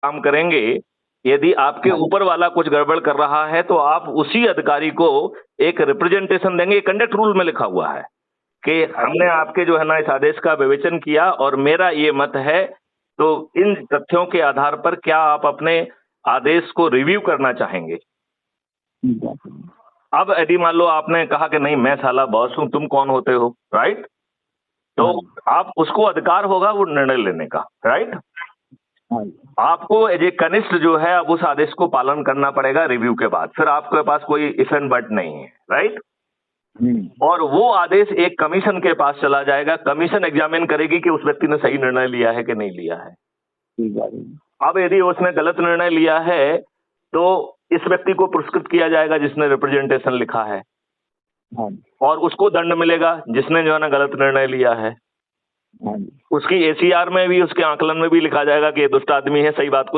काम करेंगे, यदि आपके हाँ ऊपर वाला कुछ गड़बड़ कर रहा है, तो आप उसी अधिकारी को एक रिप्रेजेंटेशन देंगे। कंडक्ट रूल में लिखा हुआ है कि हमने आपके जो है ना इस आदेश का विवेचन किया और मेरा ये मत है, तो इन तथ्यों के आधार पर क्या आप अपने आदेश को रिव्यू करना चाहेंगे? एग्जैक्टली। अब यदि मान लो आपने कहा कि नहीं मैं साला बॉस हूं, तुम कौन होते हो, राइट? तो हाँ जी, आप उसको अधिकार होगा वो निर्णय लेने का, राइट? हाँ जी, आपको एज ए कनिष्ठ जो है अब उस आदेश को पालन करना पड़ेगा रिव्यू के बाद, फिर आपके पास कोई इफ एंड बट नहीं है, राइट? और वो आदेश एक कमीशन के पास चला जाएगा, कमीशन एग्जामिन करेगी कि उस व्यक्ति ने सही निर्णय लिया है कि नहीं लिया है। एग्जैक्टली। अब यदि उसने गलत निर्णय लिया है, तो इस व्यक्ति को पुरस्कृत किया जाएगा जिसने रिप्रेजेंटेशन लिखा है, हाँ जी, और उसको दंड मिलेगा जिसने जो है ना गलत निर्णय लिया है। हाँ जी। उसकी एसीआर में भी, उसके आकलन में भी लिखा जाएगा कि ये दुष्ट आदमी है, सही बात को